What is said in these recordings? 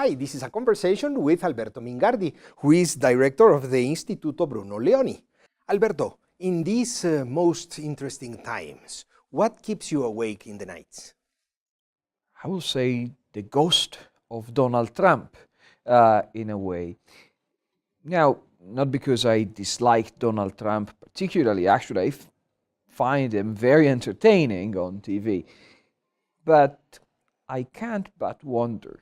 Hi, this is a conversation with Alberto Mingardi, who is director of the Instituto Bruno Leoni. Alberto, in these most interesting times, what keeps you awake in the nights? I will say the ghost of Donald Trump, in a way. Now, not because I dislike Donald Trump particularly, actually I find him very entertaining on TV, but I can't but wonder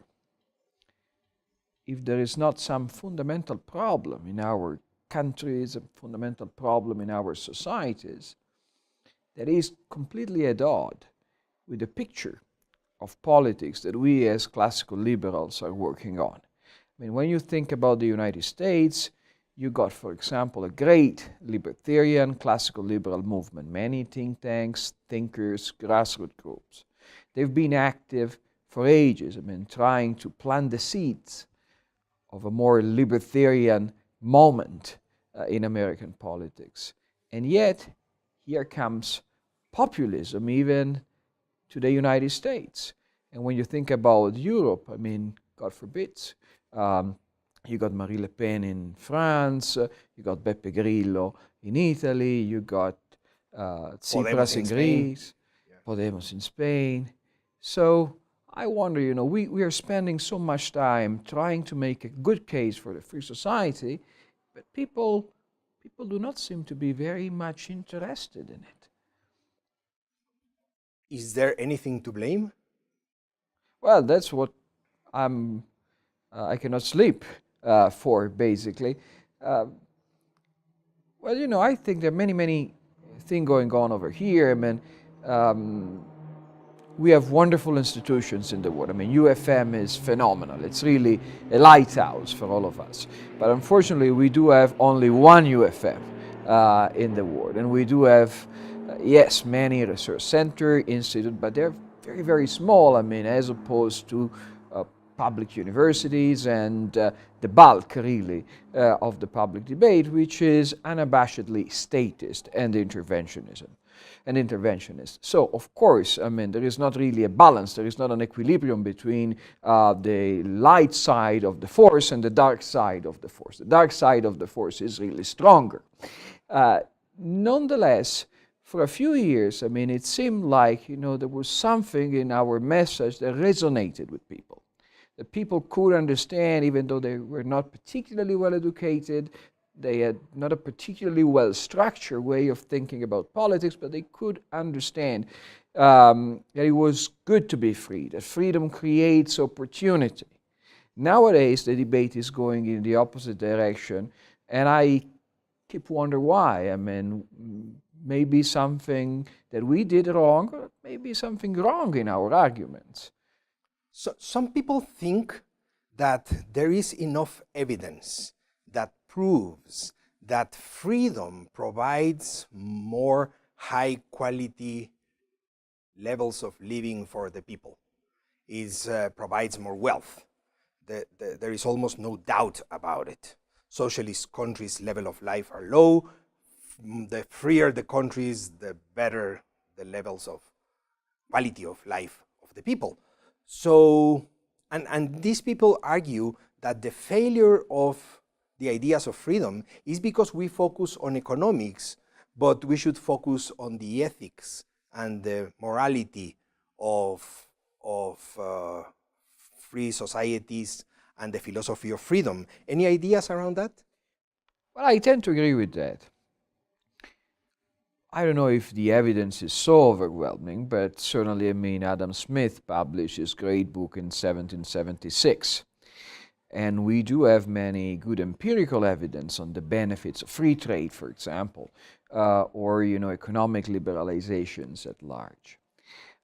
if there is not some fundamental problem in our countries, a fundamental problem in our societies that is completely at odds with the picture of politics that we as classical liberals are working on. I mean, when you think about the United States, you got, for example, a great libertarian classical liberal movement, many think tanks, thinkers, grassroots groups. They've been active for ages, I mean, trying to plant the seeds of a more libertarian moment in American politics. And yet, here comes populism even to the United States. And when you think about Europe, I mean, God forbid, you got Marine Le Pen in France, you got Beppe Grillo in Italy, you got Tsipras in Greece, Podemos in Spain. So I wonder, you know, we are spending so much time trying to make a good case for the free society, but people do not seem to be very much interested in it. Is there anything to blame? Well, that's what I cannot sleep for, basically. Well, you know, I think there are many things going on over here. I mean, we have wonderful institutions in the world. I mean, UFM is phenomenal. It's really a lighthouse for all of us. But unfortunately, we do have only one UFM in the world. And we do have, yes, many research center, institute, but they're very small, I mean, as opposed to public universities and the bulk, really, of the public debate, which is unabashedly statist and interventionist. So, of course, I mean, there is not really a balance, there is not an equilibrium between the light side of the force and the dark side of the force. The dark side of the force is really stronger. Nonetheless, for a few years, I mean, it seemed like, you know, there was something in our message that resonated with people. That people could understand, even though they were not particularly well educated, they had not a particularly well structured way of thinking about politics, but they could understand that it was good to be free, that freedom creates opportunity. Nowadays, the debate is going in the opposite direction, and I keep wondering why. I mean, maybe something that we did wrong, or maybe something wrong in our arguments. So some people think that there is enough evidence that proves that freedom provides more high quality levels of living for the people, provides more wealth. There is almost no doubt about it. Socialist countries' level of life are low. The freer the countries, the better the levels of quality of life of the people. So, and these people argue that the failure of the ideas of freedom is because we focus on economics, but we should focus on the ethics and the morality of free societies and the philosophy of freedom. Any ideas around that? Well, I tend to agree with that. I don't know if the evidence is so overwhelming, but certainly, I mean, Adam Smith published his great book in 1776. And we do have many good empirical evidence on the benefits of free trade, for example, or, you know, economic liberalizations at large.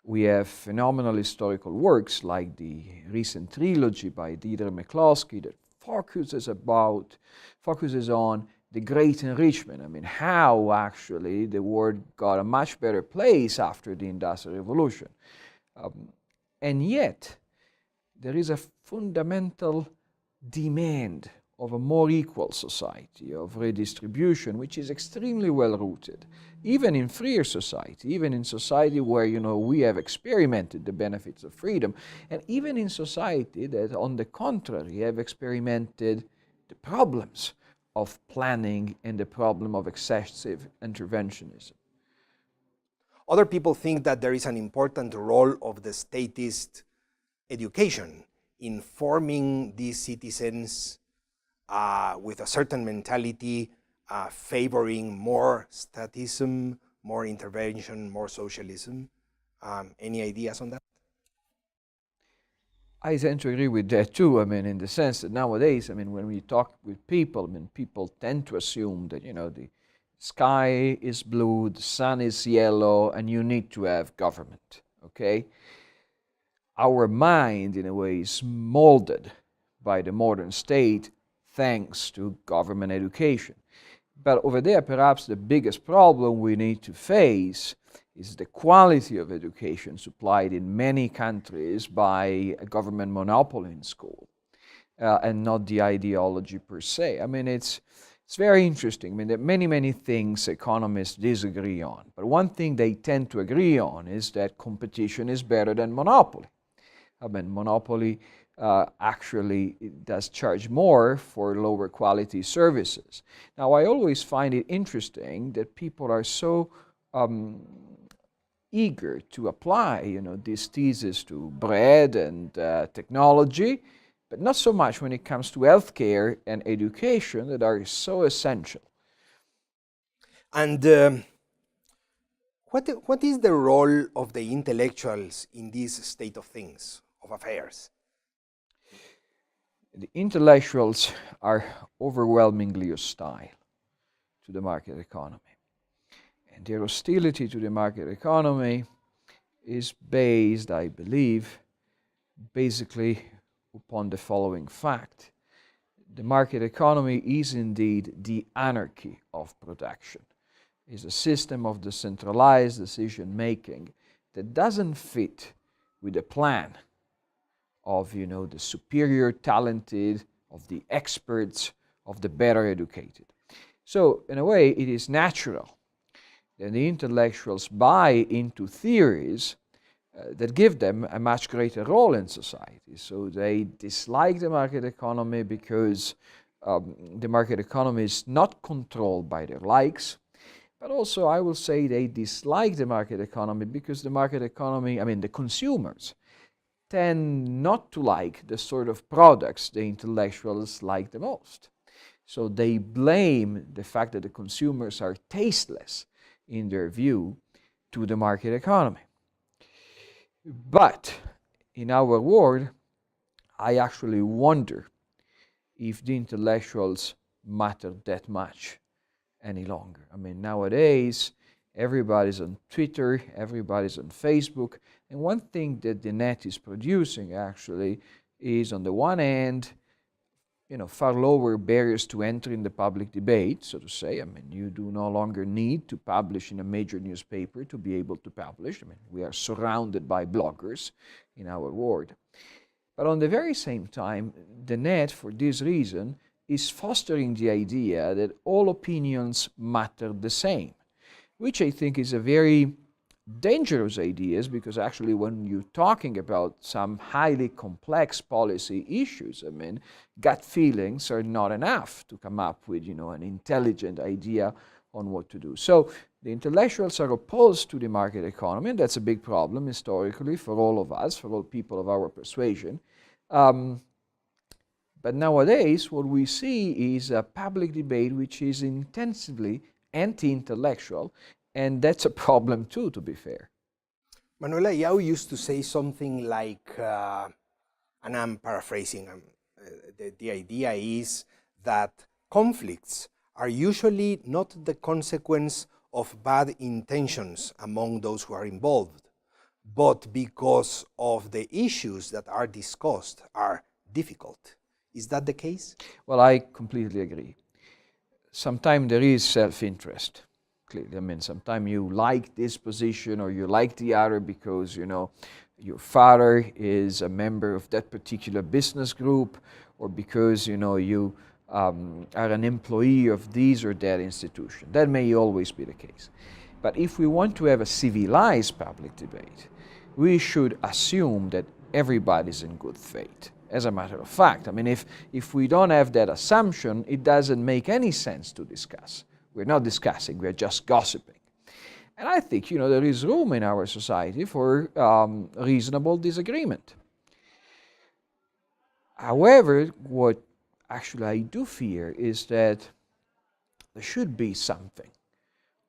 We have phenomenal historical works like the recent trilogy by Dieter McCloskey that focuses on the great enrichment. I mean, how actually the world got a much better place after the Industrial Revolution. And yet, there is a fundamental demand of a more equal society, of redistribution, which is extremely well rooted, even in freer society, even in society where, we have experimented the benefits of freedom, and even in society that, on the contrary, have experimented the problems of planning and the problem of excessive interventionism. Other people think that there is an important role of the statist education in forming these citizens with a certain mentality, favoring more statism, more intervention, more socialism. Any ideas on that? I tend to agree with that too. In the sense that nowadays, when we talk with people, people tend to assume that, the sky is blue, the sun is yellow, and you need to have government, okay? Our mind, in a way, is molded by the modern state thanks to government education. But over there, perhaps the biggest problem we need to face is the quality of education supplied in many countries by a government monopoly in school, and not the ideology per se. It's very interesting. There are many things economists disagree on. But one thing they tend to agree on is that competition is better than monopoly. Monopoly actually does charge more for lower quality services. Now, I always find it interesting that people are so eager to apply, this thesis to bread and technology, but not so much when it comes to healthcare and education that are so essential. And what is the role of the intellectuals in this state of things, of affairs? The intellectuals are overwhelmingly hostile to the market economy. And their hostility to the market economy is based, I believe, basically upon the following fact. The market economy is indeed the anarchy of production. It is a system of decentralized decision-making that doesn't fit with the plan of, the superior talented, of the experts, of the better educated. So, in a way, it is natural that the intellectuals buy into theories that give them a much greater role in society. So they dislike the market economy because the market economy is not controlled by their likes. But also, I will say they dislike the market economy because the market economy, the consumers, tend not to like the sort of products the intellectuals like the most. So they blame the fact that the consumers are tasteless in their view to the market economy. But in our world, I actually wonder if the intellectuals matter that much any longer. Nowadays, everybody's on Twitter, everybody's on Facebook, and one thing that the net is producing actually is, on the one hand, far lower barriers to enter in the public debate, so to say. You do no longer need to publish in a major newspaper to be able to publish. We are surrounded by bloggers in our world. But on the very same time, the net, for this reason, is fostering the idea that all opinions matter the same, which I think is a very dangerous idea, because actually when you're talking about some highly complex policy issues, gut feelings are not enough to come up with, an intelligent idea on what to do. So the intellectuals are opposed to the market economy, and that's a big problem historically for all of us, for all people of our persuasion. But nowadays, what we see is a public debate which is intensively anti-intellectual, and that's a problem too, to be fair. Manuel Ayau used to say something like, and I'm paraphrasing, the idea is that conflicts are usually not the consequence of bad intentions among those who are involved, but because of the issues that are discussed are difficult. Is that the case? Well, I completely agree. Sometimes there is self-interest. Clearly, sometimes you like this position or you like the other because, your father is a member of that particular business group, or because, you are an employee of this or that institution. That may always be the case. But if we want to have a civilized public debate, we should assume that everybody's in good faith. As a matter of fact, I mean, if we don't have that assumption, it doesn't make any sense to discuss. We're not discussing, we're just gossiping. And I think, there is room in our society for reasonable disagreement. However, what actually I do fear is that there should be something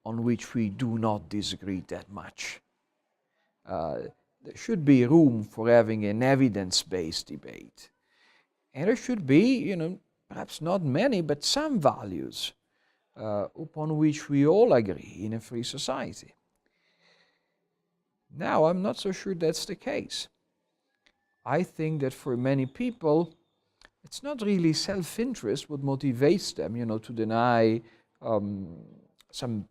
on which we do not disagree that much. There should be room for having an evidence-based debate. And there should be, perhaps not many, but some values upon which we all agree in a free society. Now, I'm not so sure that's the case. I think that for many people, it's not really self-interest what motivates them, to deny some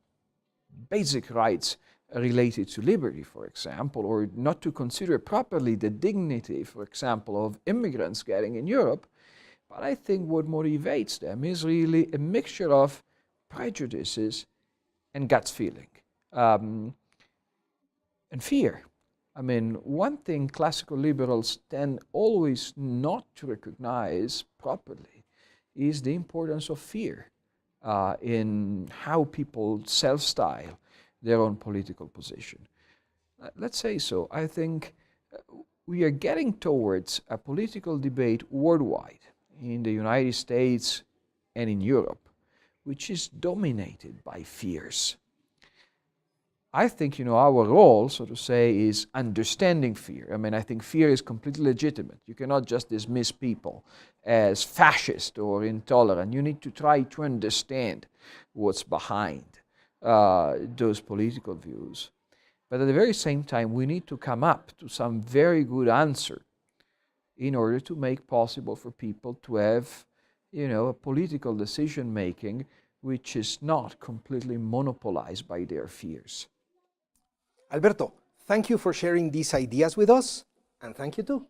basic rights related to liberty, for example, or not to consider properly the dignity, for example, of immigrants getting in Europe. But I think what motivates them is really a mixture of prejudices and gut feeling, and fear. I mean, one thing classical liberals tend always not to recognize properly is the importance of fear in how people self-style their own political position. Let's say so. I think we are getting towards a political debate worldwide, in the United States and in Europe, which is dominated by fears. I think, our role, so to say, is understanding fear. I mean, I think fear is completely legitimate. You cannot just dismiss people as fascist or intolerant. You need to try to understand what's behind those political views. But at the very same time, we need to come up to some very good answer in order to make possible for people to have, a political decision-making which is not completely monopolized by their fears. Alberto, thank you for sharing these ideas with us, and thank you too.